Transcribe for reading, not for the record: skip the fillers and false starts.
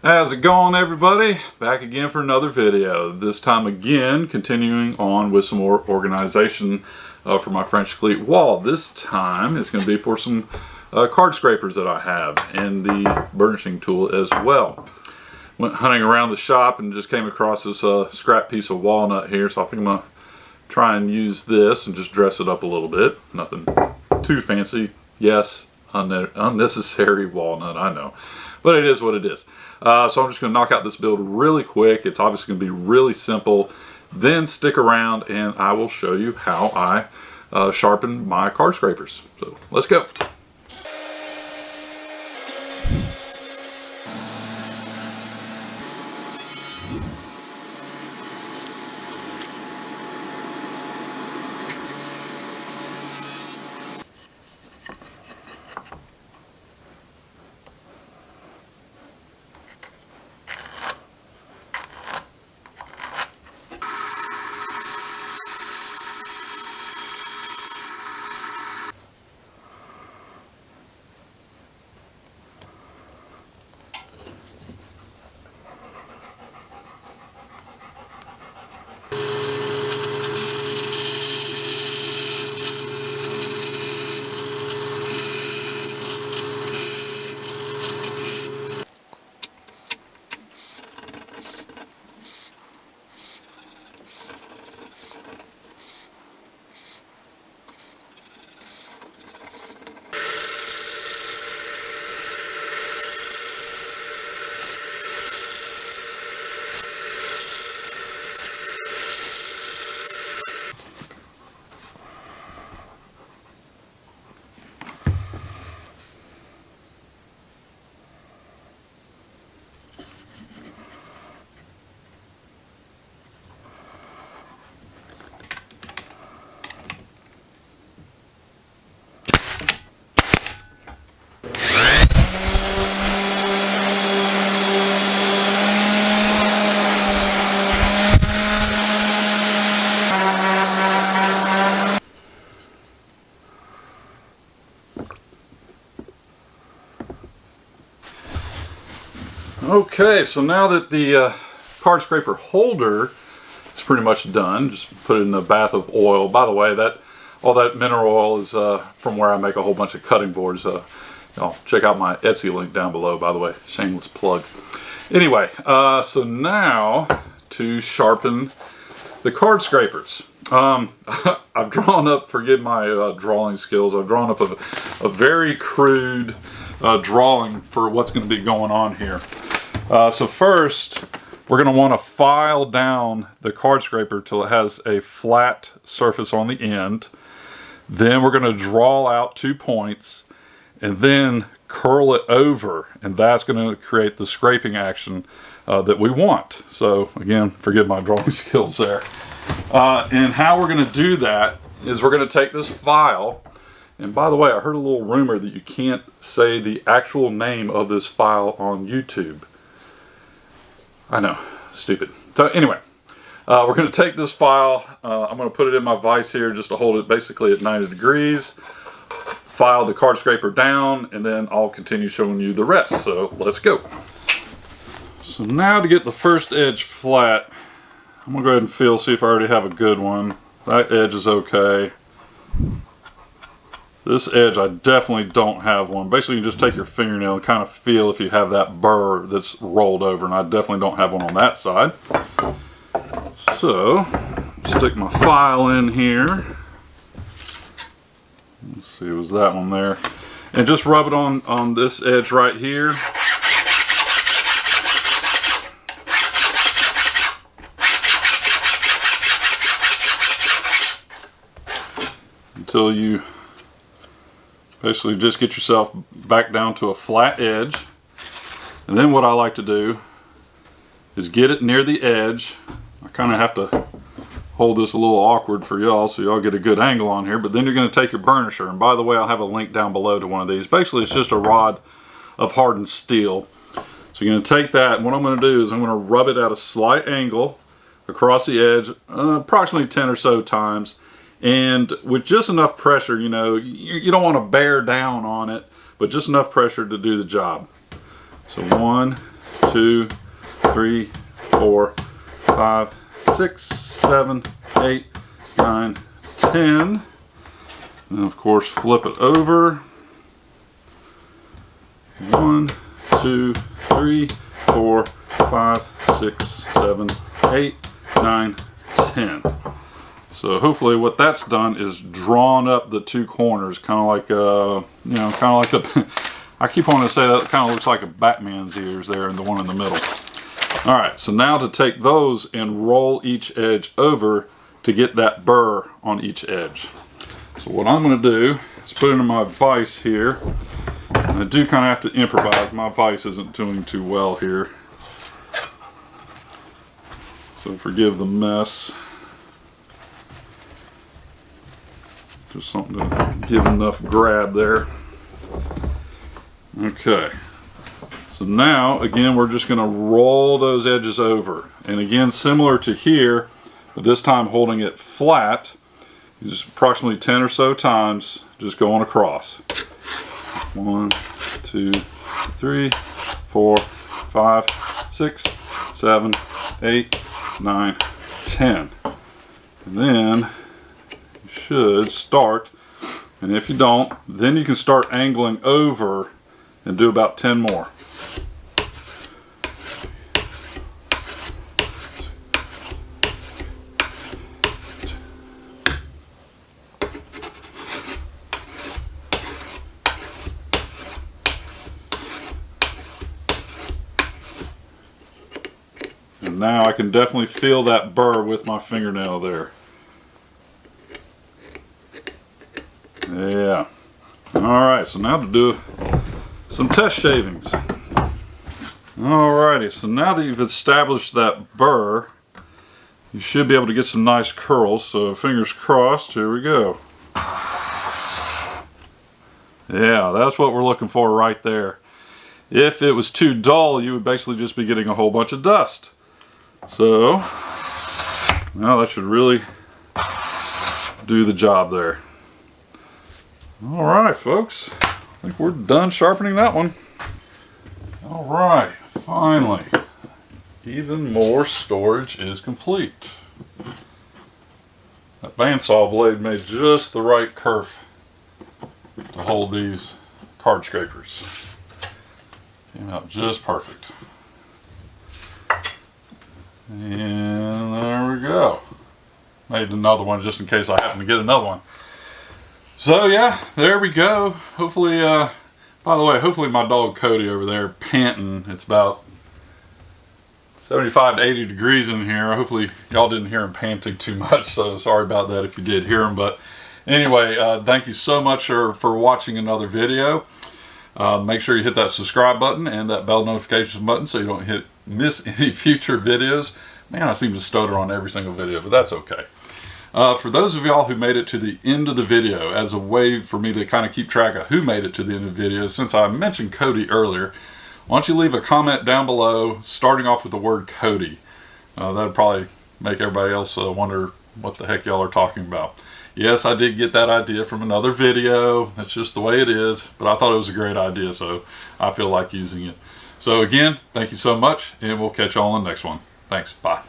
How's it going, everybody? Back again for another video. This time again continuing on with some more organization for my French Cleat wall. This time it's going to be for some card scrapers that I have and the burnishing tool as well. Went hunting around the shop and just came across this scrap piece of walnut here, so I think I'm going to try and use this and just dress it up a little bit. Nothing too fancy. Yes, unnecessary walnut, I know, but it is what it is. So I'm just going to knock out this build really quick. It's obviously going to be really simple. Then stick around and I will show you how I sharpen my card scrapers. So let's go. Okay, so now that the card scraper holder is pretty much done, just put it in a bath of oil. By the way, all that mineral oil is from where I make a whole bunch of cutting boards. Check out my Etsy link down below, by the way. Shameless plug. Anyway, so now to sharpen the card scrapers. I've drawn up, forgive my drawing skills, I've drawn up a very crude drawing for what's going to be going on here. So first, we're going to want to file down the card scraper till it has a flat surface on the end. Then we're going to draw out 2 points and then curl it over, and that's going to create the scraping action that we want. So again, forgive my drawing skills there. And how we're going to do that is we're going to take this file, and by the way, I heard a little rumor that you can't say the actual name of this file on YouTube. I know, stupid. So anyway, we're going to take this file, I'm going to put it in my vise here just to hold it basically at 90 degrees, file the card scraper down, and then I'll continue showing you the rest. So let's go. So now to get the first edge flat, I'm going to go ahead and feel, see if I already have a good one. That edge is okay. This edge, I definitely don't have one. Basically, you just take your fingernail and kind of feel if you have that burr that's rolled over, and I definitely don't have one on that side. So, stick my file in here. Let's see, was that one there? And just rub it on this edge right here. Until you basically just get yourself back down to a flat edge. And then what I like to do is get it near the edge. I kind of have to hold this a little awkward for y'all so y'all get a good angle on here, but then you're going to take your burnisher, and by the way, I'll have a link down below to one of these. Basically, it's just a rod of hardened steel. So you're going to take that, and what I'm going to do is I'm going to rub it at a slight angle across the edge, approximately 10 or so times, and with just enough pressure, you know, you don't want to bear down on it, but just enough pressure to do the job. So 1, 2, 3, 4, 5, 6, 7, 8, 9, 10. And of course flip it over. 1, 2, 3, 4, 5, 6, 7, 8, 9, 10. So hopefully what that's done is drawn up the two corners, kind of like you know, kind of like the I keep wanting to say that it kind of looks like a Batman's ears there, and the one in the middle. All right, so now to take those and roll each edge over to get that burr on each edge. So what I'm going to do is put it in my vise here. And I do kind of have to improvise. My vise isn't doing too well here, so forgive the mess. Just something to give enough grab there. Okay. So now, again, we're just going to roll those edges over. And again, similar to here, but this time holding it flat, just approximately 10 or so times, just going across. 1, 2, 3, 4, 5, 6, 7, 8, 9, 10. And then you should start, and if you don't, then you can start angling over and do about 10 more. And now I can definitely feel that burr with my fingernail there. Yeah. Alright, so now to do some test shavings. Alrighty, so now that you've established that burr, you should be able to get some nice curls. So fingers crossed, here we go. Yeah, that's what we're looking for right there. If it was too dull, you would basically just be getting a whole bunch of dust. So, now that should really do the job there. Alright folks, I think we're done sharpening that one. Alright, finally, even more storage is complete. That bandsaw blade made just the right kerf to hold these card scrapers. Came out just perfect. And there we go. Made another one just in case I happen to get another one. So yeah, there we go. Hopefully, by the way, hopefully my dog Cody over there panting. It's about 75 to 80 degrees in here. Hopefully y'all didn't hear him panting too much, so sorry about that if you did hear him. But anyway, thank you so much for watching another video. Make sure you hit that subscribe button and that bell notification button so you don't miss any future videos. Man, I seem to stutter on every single video, but that's okay. For those of y'all who made it to the end of the video, as a way for me to kind of keep track of who made it to the end of the video, since I mentioned Cody earlier, why don't you leave a comment down below starting off with the word Cody. That'd probably make everybody else wonder what the heck y'all are talking about. Yes, I did get that idea from another video. That's just the way it is, but I thought it was a great idea, so I feel like using it. So again, thank you so much, and we'll catch y'all on the next one. Thanks, bye.